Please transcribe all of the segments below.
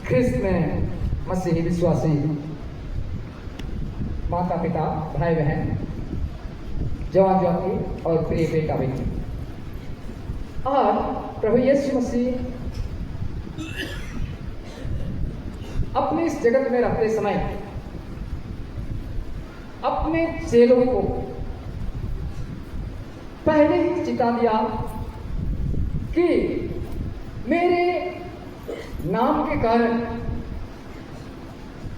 ख्रिस्त में मसीही विश्वासी माता पिता भाई बहन जवान जवानी और प्रिय बेटा बेटी, आज प्रभु यीशु मसीह अपने इस जगत में रहते समय अपने चेलों को पहले ही चिता दिया कि मेरे नाम के कारण,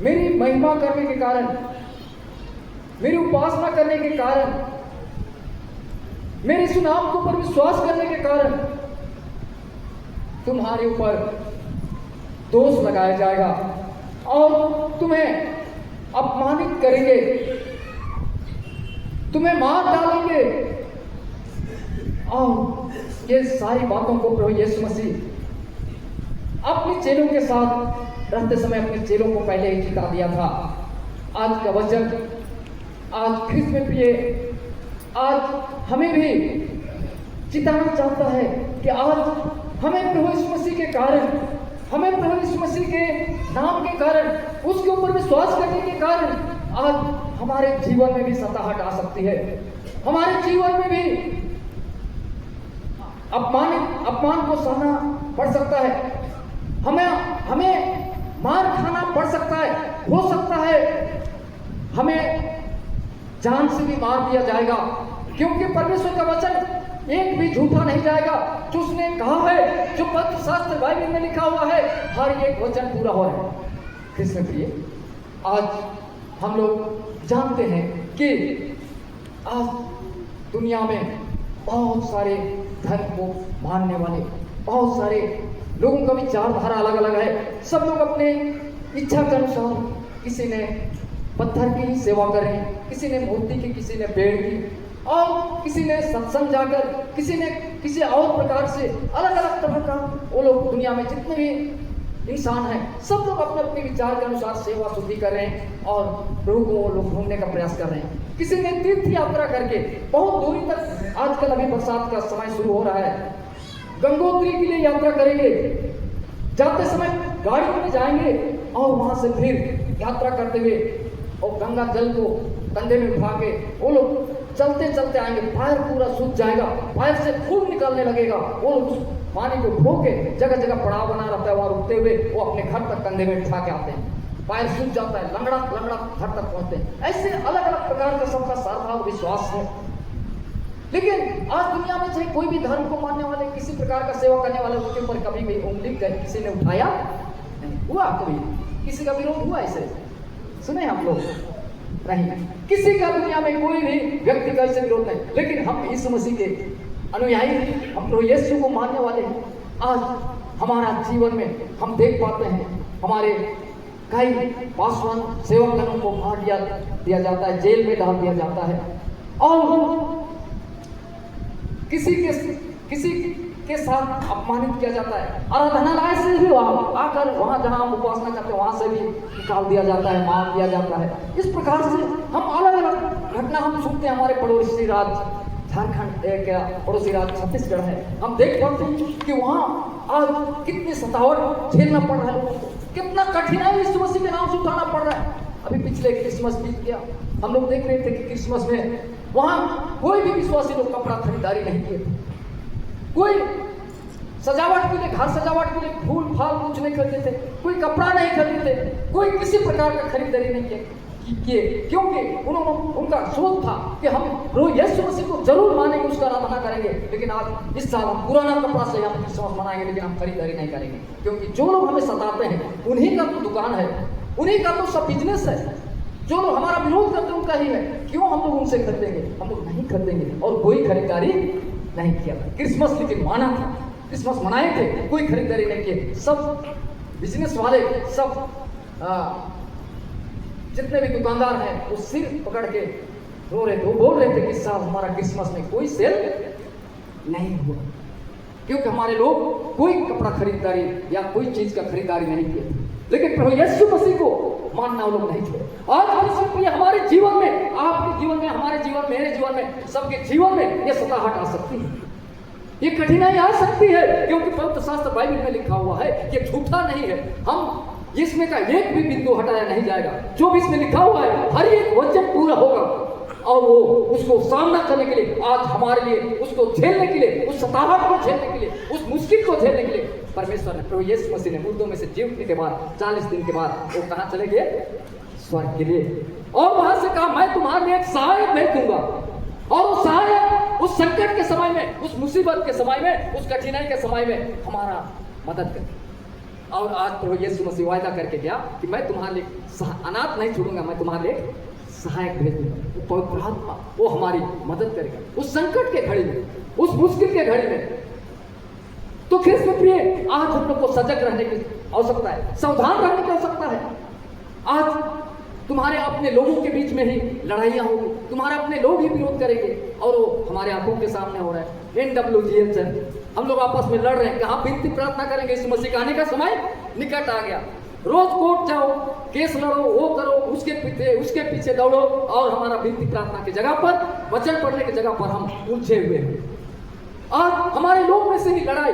मेरी महिमा करने के कारण, मेरी उपासना करने के कारण, मेरे इस नाम के ऊपर विश्वास करने के कारण तुम्हारे ऊपर दोष लगाया जाएगा और तुम्हें अपमानित करेंगे, तुम्हें मार डालेंगे। और ये सारी बातों को प्रभु यीशु मसीह अपने चेलों के साथ रहते समय अपने चेलों को पहले ही चिता दिया था। आज का वचन, आज ख्रिस्त में प्रिय, आज हमें भी चिताना चाहता है कि आज हमें प्रभु यीशु मसीह के कारण, हमें प्रभु यीशु मसीह के नाम के कारण, उसके ऊपर विश्वास करने के कारण आज हमारे जीवन में भी सताहट आ सकती है, हमारे जीवन में भी अपमान को सहना पड़ सकता है, हमें मार खाना पड़ सकता है, हो सकता है हमें जान से भी मार दिया जाएगा, क्योंकि परमेश्वर का वचन एक भी झूठा नहीं जाएगा। जो उसने कहा है, जो पवित्र शास्त्र बाइबल में लिखा हुआ है, हर एक वचन पूरा हो रहा है। कृष्ण प्रिय, आज हम लोग जानते हैं कि आज दुनिया में बहुत सारे धर्म को मानने वाले, बहुत सारे लोगों का विचारधारा अलग अलग है। सब लोग अपने इच्छा के अनुसार, किसी ने पत्थर की ही सेवा करें, किसी ने मूर्ति की, किसी ने पेड़ की, और किसी ने सत्संग जाकर, किसी ने किसी और प्रकार से अलग अलग तरह का, वो लोग दुनिया में जितने भी इंसान हैं, सब लोग अपने अपने विचार के अनुसार सेवा शुद्धि कर रहे हैं और प्रभु को वो लोग ढूंढने का प्रयास कर रहे हैं। किसी ने तीर्थ यात्रा करके बहुत दूरी तक, आजकल अभी बरसात का समय शुरू हो रहा है, गंगोत्री के लिए यात्रा करेंगे, जाते समय गाड़ी में जाएंगे और वहां से फिर यात्रा करते हुए और गंगा जल को कंधे में उठा के वो लोग चलते चलते आएंगे, पैर पूरा सूख जाएगा, पैर से खून निकलने लगेगा, वो लोग पानी को धो के जगह जगह पड़ाव बना रहता है, वहां रुकते हुए वो अपने घर तक कंधे में उठा के आते हैं, पैर सूख जाता है, लंगड़ा लंगड़ा घर तक पहुंचते हैं। ऐसे अलग अलग प्रकार का सबका श्रद्धा और विश्वास है। लेकिन आज दुनिया में चाहे कोई भी धर्म को मानने वाले, किसी प्रकार का सेवा करने वाले, उसके ऊपर कभी भी उंगली किसी ने उठाया नहीं हुआ, कभी किसी का विरोध हुआ ऐसे सुने हम लोग नहीं, किसी का दुनिया में कोई भी व्यक्ति का ऐसे विरोध नहीं। लेकिन हम यीशु मसीह के अनुयायी, हम प्रभु यीशु को मानने वाले, आज हमारा जीवन में हम देख पाते हैं हमारे कई पासवान सेवकगणों को मार दिया जाता है, जेल में डाल दिया जाता है, और किसी के साथ अपमानित किया जाता है, आराधनालय से भी आकर वहां जहां हम उपासना करते हैं वहां से भी निकाल दिया जाता है, मार दिया जाता है। इस प्रकार से हम अलग अलग घटना हम सुनते हैं। हमारे पड़ोसी राज्य झारखंड, क्या पड़ोसी राज्य छत्तीसगढ़ है, हम देख पाते हैं कि वहां आज कितनी सतावट झेलना पड़ रहा है, कितना कठिनाई यीशु मसीह के नाम से उठाना पड़ रहा है। अभी पिछले क्रिसमस बीत गया, हम लोग देख रहे थे कि क्रिसमस में वहां कोई भी विश्वासी लोग कपड़ा खरीदारी नहीं किए थे, कोई सजावट के लिए, घर सजावट के लिए फूल फाल कुछ नहीं खरीदे थे, कोई कपड़ा नहीं खरीदे थे, कोई किसी प्रकार का खरीदारी नहीं किए, क्योंकि उनका सोच था कि हम रोज यीशु मसीह को जरूर मानेंगे, उसका आराधना करेंगे, लेकिन आज इस साल हम पुराना कपड़ा से हम क्रिसमस मनाएंगे, लेकिन हम खरीदारी नहीं करेंगे, क्योंकि जो लोग हमें सताते हैं उन्हीं का तो दुकान है, उन्हीं का तो सब बिजनेस है, जो लोग हमारा विरोध करते हैं उनका ही है, क्यों हम लोग उनसे खरीदेंगे? हम लोग नहीं खरीदेंगे। और कोई खरीदारी नहीं किया था क्रिसमस, लेकिन माना था, क्रिसमस मनाए थे, कोई खरीदारी नहीं किए। सब बिजनेस वाले, सब जितने भी दुकानदार हैं वो सिर पकड़ के रो रहे थे, वो बोल रहे थे कि साहब हमारा क्रिसमस में कोई सेल नहीं हुआ, क्योंकि हमारे लोग कोई कपड़ा खरीदारी या कोई चीज का खरीदारी नहीं किए। लेकिन प्रभु यीशु मसीह को मानना वो लोग नहीं छोड़े। आज हमारे जीवन में, आपके जीवन में, हमारे जीवन, मेरे जीवन में, सबके जीवन में ये सताहट आ सकती है, ये कठिनाई आ सकती है, क्योंकि पवित्र शास्त्र बाइबल में लिखा हुआ है, ये झूठा नहीं है। हम इसमें का एक भी बिंदु हटाया नहीं जाएगा। जो भी इसमें लिखा हुआ है हर एक वचन पूरा होगा, और वो उसको सामना करने के लिए आज हमारे लिए, उसको झेलने के लिए, उस सताहट को झेलने के लिए, उस मुश्किल को झेलने के लिए परमेश्वर ने, प्रभु यीशु मसीह ने मुर्दों में से जी उठने के बाद 40 दिन के बाद वो कहाँ चले गए? स्वर्ग के लिए। और वहां से कहा मैं तुम्हारे लिए एक सहायक भेज दूंगा, और वो सहायक उस संकट के समय में, उस मुसीबत के समय में, उस कठिनाई के समय में हमारा मदद करे। और आज प्रभु यीशु मसीह वायदा करके गया कि मैं तुम्हारे लिए अनाथ नहीं छोड़ूंगा, मैं तुम्हारे लिए सहायक भेज दूंगा। वो पवित्र आत्मा वो हमारी मदद करेगा उस संकट के घड़ी में, उस मुश्किल के घड़ी में। तो ख्रिस्त प्रिय, आज हम लोग को सजग रहने की आवश्यकता है, सावधान रहने की आवश्यकता है। आज तुम्हारे अपने लोगों के बीच में ही लड़ाइयाँ होगी, तुम्हारे अपने लोग ही विरोध करेंगे, और वो हमारे आंखों के सामने हो रहा है। NWGL हम लोग आपस में लड़ रहे हैं, कहाँ विनती प्रार्थना करेंगे? यीशु मसीह का आने का समय निकट आ गया। रोज कोर्ट जाओ, केस लड़ो, वो करो, उसके पीछे दौड़ो, और हमारा विनती प्रार्थना की जगह पर, वचन पढ़ने की जगह पर हम उलझे हुए हैं। और हमारे लोग में से ही लड़ाई।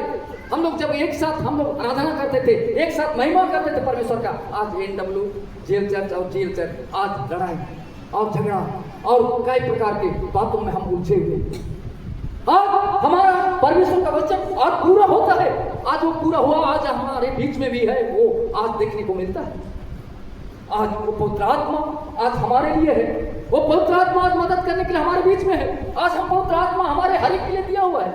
हम लोग जब एक साथ हम लोग आराधना करते थे, एक साथ महिमा करते थे परमेश्वर का, आज NWGL चर्च और GL चर्च आज लड़ाई और झगड़ा और कई प्रकार के बातों में हम उलझे हुए। आज हमारा परमेश्वर का वचन आज पूरा होता है, आज वो पूरा हुआ, आज हमारे बीच में भी है, वो आज देखने को मिलता है। आज वो पवित्र आत्मा आज हमारे लिए है, वो पवित्र आत्मा आज मदद करने के लिए हमारे बीच में है। आज हम पवित्र आत्मा हमारे हर एक के लिए दिया हुआ है।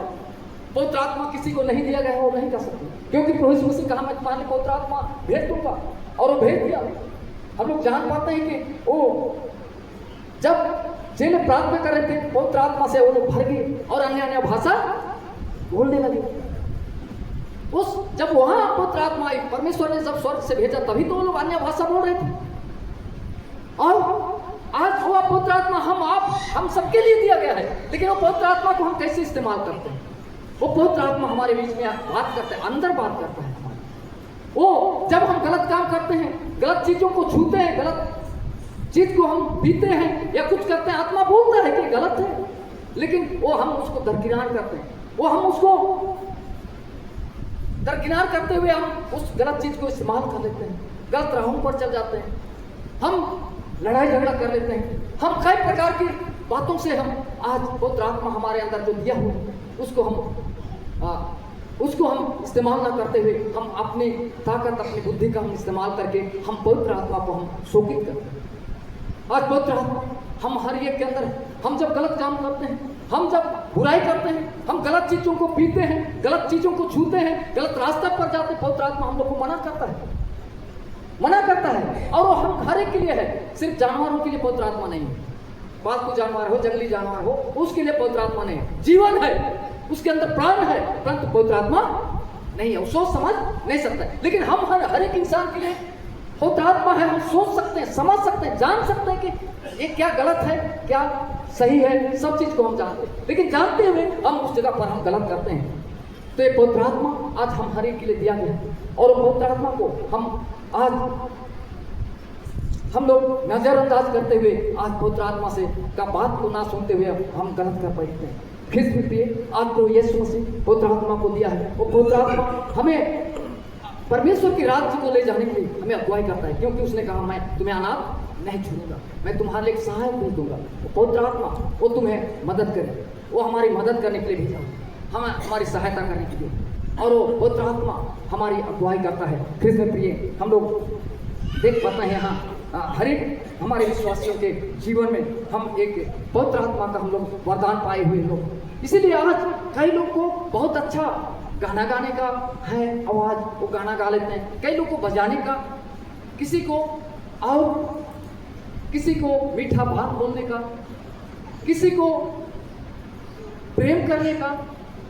पवित्र आत्मा किसी को नहीं दिया गया है, वो नहीं कर सकते, क्योंकि प्रभु यीशु मसीह कहा मैं तुम्हारे लिए पवित्र आत्मा भेज दूंगा, और वो भेज दिया। हम लोग जान पाते हैं कि वो जब जेल में प्रार्थना कर रहे थे, पवित्र आत्मा से वो लोग भर गए और अन्य अन्य भाषा बोलने लगे। उस जब वहां पवित्र आत्मा आई, परमेश्वर ने जब स्वर्ग से भेजा, तभी तो वो लोग अन्य भाषा बोल रहे थे। और आज वो पवित्र आत्मा हम सबके लिए दिया गया है, लेकिन वो पवित्र आत्मा को हम कैसे इस्तेमाल करते हैं? वो पवित्र आत्मा हमारे बीच में बात करते हैं, अंदर बात करता है हमारे। वो जब हम गलत काम करते हैं, गलत चीजों को छूते हैं, गलत चीज को हम पीते हैं या कुछ करते हैं, आत्मा बोलता है कि गलत है, लेकिन वो हम उसको दरकिनार करते हैं, वो हम उसको दरकिनार करते हुए हम उस गलत चीज को इस्तेमाल कर लेते हैं, गलत राहों पर चल जाते हैं, हम लड़ाई झगड़ा कर लेते हैं, हम कई प्रकार की बातों से हम आज पवित्र आत्मा हमारे अंदर जो दिया हुआ है उसको हम इस्तेमाल ना करते हुए हम अपनी ताकत, अपनी बुद्धि का हम इस्तेमाल करके हम पवित्र आत्मा को हम शोकित करते हैं। आज पवित्र आत्मा हम हर एक के अंदर है। हम जब गलत काम करते हैं, हम जब बुराई करते हैं, हम गलत चीजों को पीते हैं, गलत चीजों को छूते हैं, गलत रास्ते पर जाते हैं, पवित्र आत्मा हम लोग को मना करता है। और वो हम हर एक के लिए है, सिर्फ जानवरों के लिए पवित्र आत्मा नहीं है। पालतू जानवर हो, जंगली जानवर हो, उसके लिए पवित्र आत्मा नहीं है। जीवन है, उसके अंदर प्राण है, परंतु पवित्र आत्मा नहीं है, वो सोच समझ नहीं सकता है। लेकिन हम हर एक इंसान के लिए पवित्र आत्मा है, हम सोच सकते हैं, समझ सकते हैं, जान सकते हैं कि ये क्या गलत है, क्या सही है, सब चीज को हम जानते हैं, लेकिन जानते हुए हम उस जगह पर हम गलत करते हैं। तो ये पवित्र आत्मा आज हम हर एक के लिए दिया गया है, और पवित्र आत्मा को हम लोग नजरअंदाज करते हुए आज पवित्र आत्मा से का बात को ना सुनते हुए हम गलत कर बैठते हैं। ख्रिस्त प्रिय, आज तो यीशु मसीह पवित्र आत्मा को दिया है, वो पवित्र आत्मा हमें परमेश्वर के राज्य को ले जाने के लिए हमें अगुवाई करता है, क्योंकि उसने कहा मैं तुम्हें अनाथ नहीं छोड़ूंगा, मैं तुम्हारे लिए एक सहायक भेज दूंगा। वो पवित्र आत्मा वो तुम्हें मदद करे, वो हमारी मदद करने के लिए भेजा, हमारी सहायता करने के लिए, और वो पवित्र आत्मा हमारी अगुवाई करता है। ख्रिस्त प्रिय, हम लोग देख पाते हैं यहाँ हर एक हमारे विश्वासियों के जीवन में हम एक पवित्र आत्मा का हम लोग वरदान पाए हुए लोग। इसीलिए आज कई लोग को बहुत अच्छा गाना गाने का है आवाज, वो गाना गा लेते हैं, कई लोग को बजाने का, किसी को मीठा बात बोलने का, किसी को प्रेम करने का,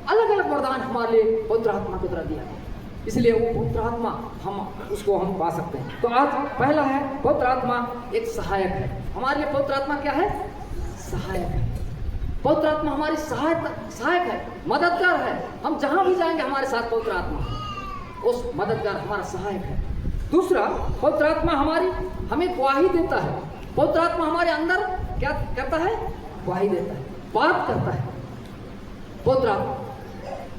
अलग अलग वरदान हमारे लिए पवित्र आत्मा को द्वारा दिया है। इसलिए वो पवित्र आत्मा हम पा सकते हैं। तो आज पहला है पवित्र आत्मा एक सहायक है हमारे लिए। पवित्र आत्मा क्या है? सहायक है। पवित्र आत्मा हमारी सहायक है, मददगार है। हम जहां भी जाएंगे हमारे साथ पवित्र आत्मा उस मददगार हमारा सहायक है। दूसरा, पवित्र आत्मा हमें गवाही देता है। पवित्र आत्मा हमारे अंदर क्या करता है? गवाही देता है, बात करता है। पवित्र आत्मा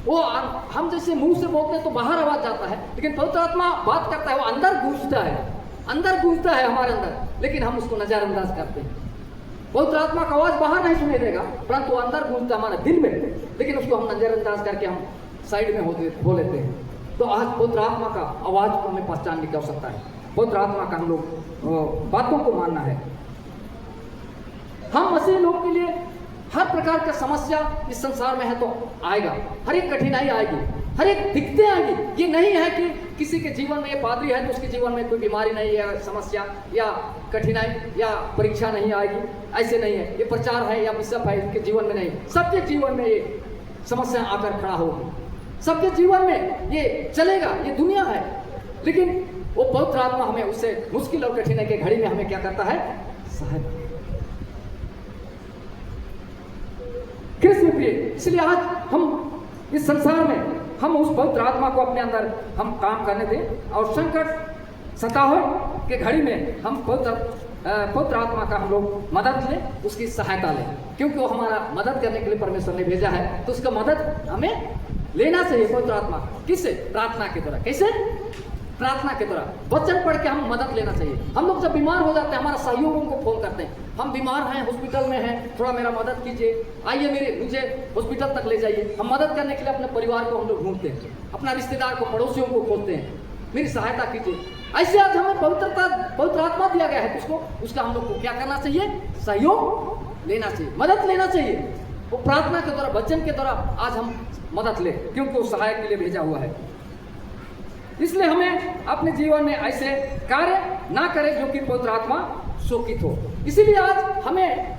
वो हम जैसे मुंह से बोलते हैं तो बाहर आवाज जाता है, लेकिन पवित्र आत्मा बात करता है, वो अंदर घुसता है हमारे अंदर, लेकिन हम उसको नजरअंदाज करते हैं। पवित्र आत्मा का आवाज बाहर नहीं सुनाई देगा, परंतु अंदर घुसता है हमारे दिल में, लेकिन उसको हम नजरअंदाज करके हम साइड में हो लेते हैं। तो आज पवित्र आत्मा का आवाज को हमें पहचानने की आवश्यकता है। पवित्र आत्मा का हम लोग बातों को मानना है। हम मसीह लोग के लिए हर प्रकार का समस्या इस संसार में है तो आएगा, हर एक कठिनाई आएगी, हर एक दिक्कतें आएगी। ये नहीं है कि किसी के जीवन में ये पादरी है तो उसके जीवन में कोई बीमारी नहीं है, समस्या या कठिनाई या परीक्षा नहीं आएगी, ऐसे नहीं है। ये प्रचार है या बिशप है, इसके जीवन में नहीं, सबके जीवन में ये समस्या आकर खड़ा होगी, सबके जीवन में ये चलेगा, ये दुनिया है। लेकिन वो पवित्र आत्मा हमें उससे मुश्किल और कठिनाई के घड़ी में हमें क्या करता है, सहायता। कृष्ण प्रिय, इसलिए आज हम इस संसार में हम उस पवित्र आत्मा को अपने अंदर हम काम करने दें, और संकट सताहट के घड़ी में हम पवित्र आत्मा का हम लोग मदद लें, उसकी सहायता लें, क्योंकि वो हमारा मदद करने के लिए परमेश्वर ने भेजा है। तो उसका मदद हमें लेना चाहिए। पवित्र आत्मा किससे? प्रार्थना के द्वारा। कैसे? प्रार्थना के द्वारा, वचन पढ़ के हम मदद लेना चाहिए। हम लोग जब बीमार हो जाते हैं, हमारा सहयोगों को फोन करते हैं, हम बीमार हैं, हॉस्पिटल में हैं, थोड़ा मेरा मदद कीजिए, आइए मुझे हॉस्पिटल तक ले जाइए। हम मदद करने के लिए अपने परिवार को हम लोग ढूंढते हैं, अपना रिश्तेदार को, पड़ोसियों को खोजते हैं, मेरी सहायता कीजिए। ऐसे आज हमें पवित्र आत्मा दिया गया है, तो उसका हम लोग को क्या करना चाहिए? सहयोग लेना चाहिए, मदद लेना चाहिए। वो प्रार्थना के द्वारा, वचन के द्वारा आज हम मदद ले, क्योंकि वो सहायक के लिए भेजा हुआ है। इसलिए हमें अपने जीवन में ऐसे कार्य ना करें जो कि पवित्र आत्मा शोकित हो। इसीलिए आज हमें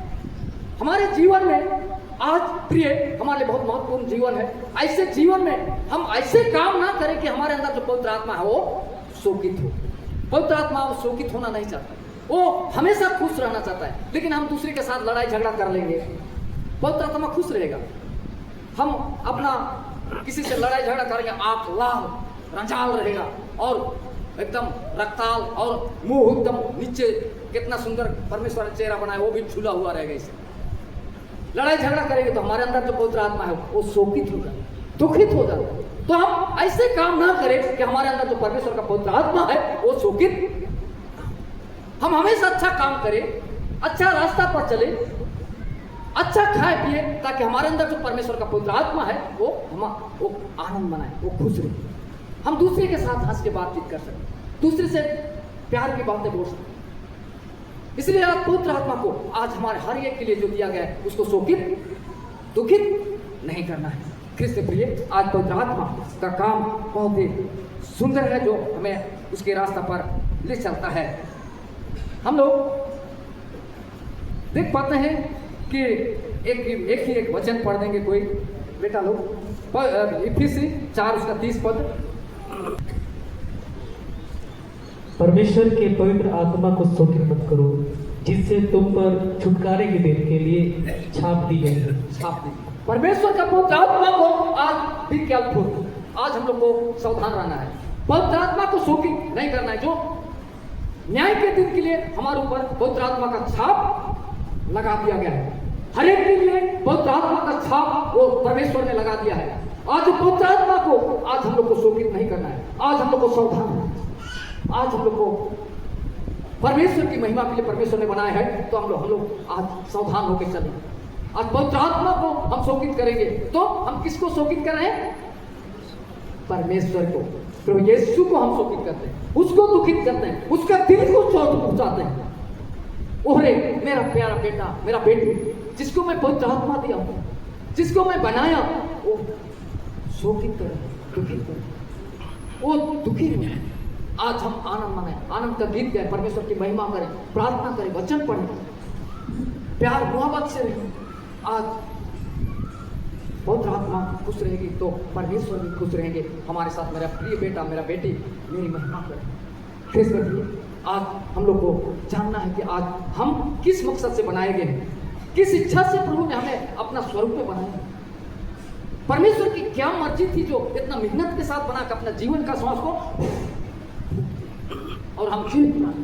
हमारे जीवन में, आज प्रिय हमारे लिए बहुत महत्वपूर्ण जीवन है, ऐसे जीवन में हम ऐसे काम ना करें कि हमारे अंदर जो पवित्र आत्मा है वो शोकित हो। पवित्र आत्मा वो शोकित होना नहीं चाहता, वो हमेशा खुश रहना चाहता है। लेकिन हम दूसरे के साथ लड़ाई झगड़ा कर लेंगे, पवित्र आत्मा खुश रहेगा। हम अपना किसी से लड़ाई झगड़ा करेंगे, आंख लाल रंजाल रहेगा और एकदम रक्ताल और मुंह एकदम नीचे, कितना सुंदर परमेश्वर ने चेहरा बनाया वो भी झूला हुआ रहेगा। इसे लड़ाई झगड़ा करेंगे तो हमारे अंदर जो पवित्र आत्मा है वो शोकित हो जाए, दुखित हो जाए। तो हम ऐसे काम ना करें कि हमारे अंदर जो परमेश्वर का पवित्र आत्मा है वो शोकित। हम हमेशा अच्छा काम करें, अच्छा रास्ता पर चले, अच्छा खाए पिए, ताकि हमारे अंदर जो परमेश्वर का पवित्र आत्मा है वो आनंद मनाए, वो खुश रहे। हम दूसरे के साथ हंस के बातचीत कर सकते, दूसरे से प्यार की बातें बोल सकते। इसलिए आज पवित्र आत्मा को आज हमारे हर एक के लिए जो दिया गया है उसको शोकित दुखित नहीं करना है। कृष्ण प्रिय, आज पवित्र आत्मा का काम बहुत ही सुंदर है, जो हमें उसके रास्ता पर ले चलता है। हम लोग देख पाते हैं कि एक वचन पढ़ देंगे कोई बेटा लोग, इफिसी 4 उसका 30 पद। परमेश्वर के पवित्र आत्मा को शोकित मत करो, जिससे तुम पर छुटकारे के दिन के लिए छाप दी गई है। छाप दी परमेश्वर का पवित्र आत्मा को आज भी क्या आज हम लोग को सावधान रहना है, पवित्र आत्मा को शोकित नहीं करना है। जो न्याय के दिन के लिए हमारे ऊपर पवित्र आत्मा का छाप लगा दिया गया है, हर एक के लिए पवित्र आत्मा का छाप वो परमेश्वर ने लगा दिया है। आज पवित्र आत्मा को आज हम लोग को शोकित नहीं करना है, आज हम लोग को सावधान है। आज हम लोग को परमेश्वर की महिमा के लिए परमेश्वर ने बनाया है, तो हम लोग आज सावधान होकर चलें। आज पवित्र आत्मा को हम शोकित करेंगे तो हम किसको शोकित कर रहे हैं? परमेश्वर को, प्रभु यीशु को हम शोकित करते हैं, उसको दुखित करते हैं, उसका दिल को चोट पहुंचाते हैं। ओरे मेरा प्यारा बेटा, मेरा बेटी, जिसको मैं पवित्र आत्मा दिया हूं, जिसको मैं बनाया, वो शोकित करें, दुखित करें, वो दुखी हो। आज हम आनंद मनाएं, आनंद का गीत गाएं, परमेश्वर की महिमा करें, प्रार्थना करें, वचन पढ़ें, प्यार मोहब्बत से रहें। आज पवित्र आत्मा खुश रहेगी तो परमेश्वर भी खुश रहेंगे हमारे साथ। मेरा प्रिय बेटा, मेरा बेटी, मेरी महिमा करें। कृष्ण प्रिय, आज हम लोग को जानना है कि आज हम किस मकसद से बनाए गए हैं, किस इच्छा से प्रभु ने हमें अपना स्वरूप में बनाया। परमेश्वर की क्या मर्जी थी जो इतना मेहनत के साथ बना के अपना जीवन का श्वास को और हम जीवित बनाते।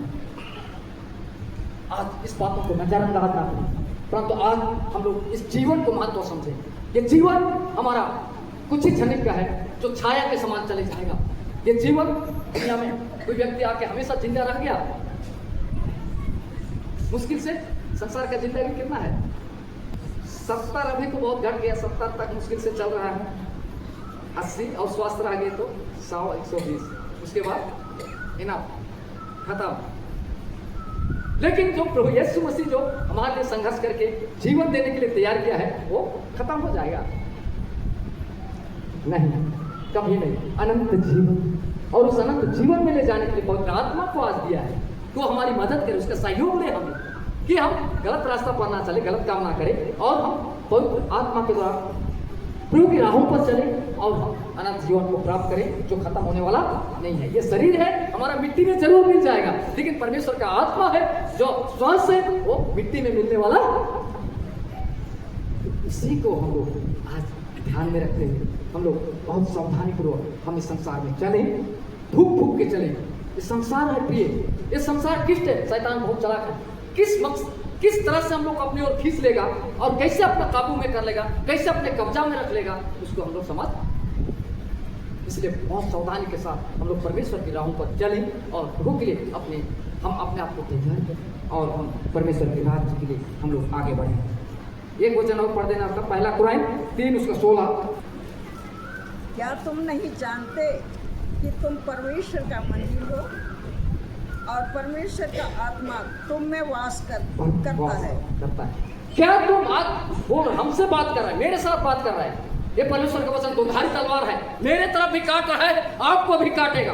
आज इस बातों को नजरअंदाज ना करें, परंतु आज हम लोग इस जीवन को महत्व समझें। ये जीवन हमारा कुछ ही क्षणिक का है, जो छाया के समान चले जाएगा। ये जीवन दुनिया में कोई व्यक्ति आके हमेशा जिंदा रह गया, मुश्किल से संसार का जिंदगी कितना है, 70 अभी तो बहुत घट गया, 70 तक मुश्किल से चल रहा है, 80 और स्वास्थ्य रह गए तो 100 120, उसके बाद इनफ, खत्म। लेकिन जो प्रभु यीशु मसीह जो हमारे लिए संघर्ष करके जीवन देने के लिए तैयार किया है, वो खत्म हो जाएगा नहीं, कभी नहीं। अनंत जीवन, और उस अनंत जीवन में ले जाने के लिए पवित्र आत्मा को आज दिया है, तो हमारी मदद करे, उसका सहयोग ले हमें, कि हम गलत रास्ता पर ना चले, गलत काम ना करें, और हम पवित्र आत्मा के द्वारा प्रभु की राहों पर चले और हम अनंत जीवन को प्राप्त करें, जो खत्म होने वाला नहीं है। ये शरीर है हमारा मिट्टी में जरूर मिल जाएगा, लेकिन परमेश्वर का आत्मा है जो श्वास है वो मिट्टी में मिलने वाला। इसी को हम लोग आज ध्यान में रखते हुए हम लोग बहुत सावधानी पूर्वक हम इस संसार में चले, फूक फूक के चले। इस संसार है प्रिय, ये संसार किस्ट है, शैतान बहुत चालाक है, किस तरह से हम लोग अपनी ओर खींच लेगा और कैसे अपना काबू में कर लेगा, कैसे अपने कब्जा में रख लेगा, उसको हम लोग समझ। इसलिए बहुत सावधानी के साथ हम लोग परमेश्वर की राहों पर चलें और प्रभु के लिए हम अपने आप को तैयार करें और हम परमेश्वर के राज्य के लिए हम लोग आगे बढ़ें। एक वचन और पढ़ देना आपका, पहला कुराइन 3 उसका 16। क्या तुम नहीं जानते कि तुम परमेश्वर का मंदिर हो और परमेश्वर का आत्मा तुम में वास करता है। क्या तुम आज बोल हमसे बात कर रहा है, मेरे साथ बात कर रहा है, ये परमेश्वर का वचन दोधारी तलवार है, मेरे तरफ भी काट रहा है, आपको भी काटेगा।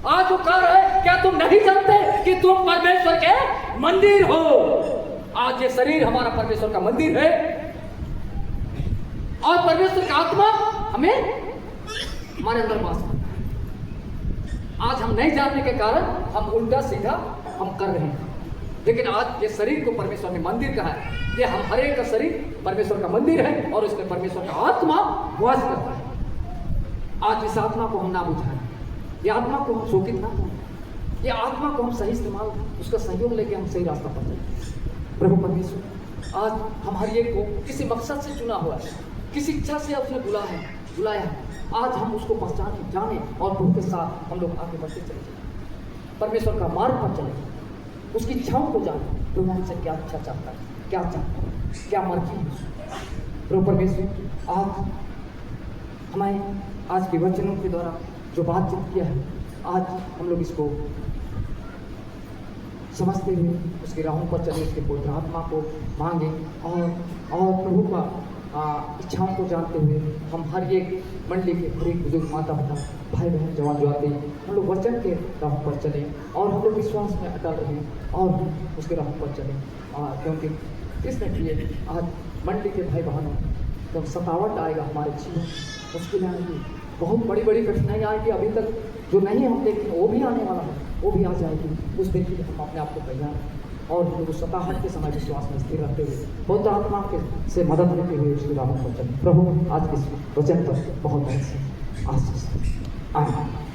आज वो कह रहा है, क्या तुम नहीं जानते कि तुम परमेश्वर के मंदिर हो। आज ये शरीर हमारा परमेश्वर का मंदिर है और परमेश्वर का आत्मा हमें हमारे अंदर वास करता है। आज हम नहीं जानने के कारण हम उल्टा सीधा हम कर रहे हैं, लेकिन आज ये शरीर को परमेश्वर ने मंदिर कहा है। ये हम हर एक का शरीर परमेश्वर का मंदिर है और इसमें परमेश्वर का आत्मा वास करता है। आज इस आत्मा को हम ना बुझाएं, ये आत्मा को हम शोकित ना करें, ये आत्मा को हम सही इस्तेमाल, उसका सहयोग लेके हम सही रास्ता पर चलें। प्रभु परमेश्वर आज हम हर एक को किसी मकसद से चुना हुआ है, किसी इच्छा से उसने बुलाया है। आज हम उसको पहचाने, जाने और प्रभु के साथ हम लोग आगे बढ़ते चले जाएं, परमेश्वर का मार्ग पर चले, उसकी इच्छाओं को जाने, प्रभु हमसे क्या अच्छा चाहता है, क्या चाहता है, क्या मर्जी है। प्रभु परमेश्वर आज हमें आज के वचनों के द्वारा जो बातचीत किया है, आज हम लोग इसको समझते हुए उसकी राहों पर चले, उसके पवित्र आत्मा को मांगे और प्रभु का इच्छाओं को जानते हुए हम हर एक मंडली के हर एक बुजुर्ग, माता पिता, भाई बहन, जवान जो आते हैं, हम लोग वचन के राहों पर चलें और हम लोग विश्वास में अटल रहें और उसके राहों पर चलें। क्योंकि इसने किए आज मंडली के भाई बहनों, जब सतावट आएगा हमारे जीवन, मुश्किलें आएंगी, बहुत बड़ी बड़ी कठिनाई आएगी, अभी तक जो नहीं हम देखें वो भी आने वाला है, वो भी आ जाएगी। उस दिन के लिए हम अपने आप को तैयार और लोग सताहट के समय विश्वास में स्थिर रहते हुए पवित्र आत्मा के से मदद लेते हुए उसके राहों पर चलें। प्रभु आज इस वचन पर बहुत बहुत आशीष। आमीन।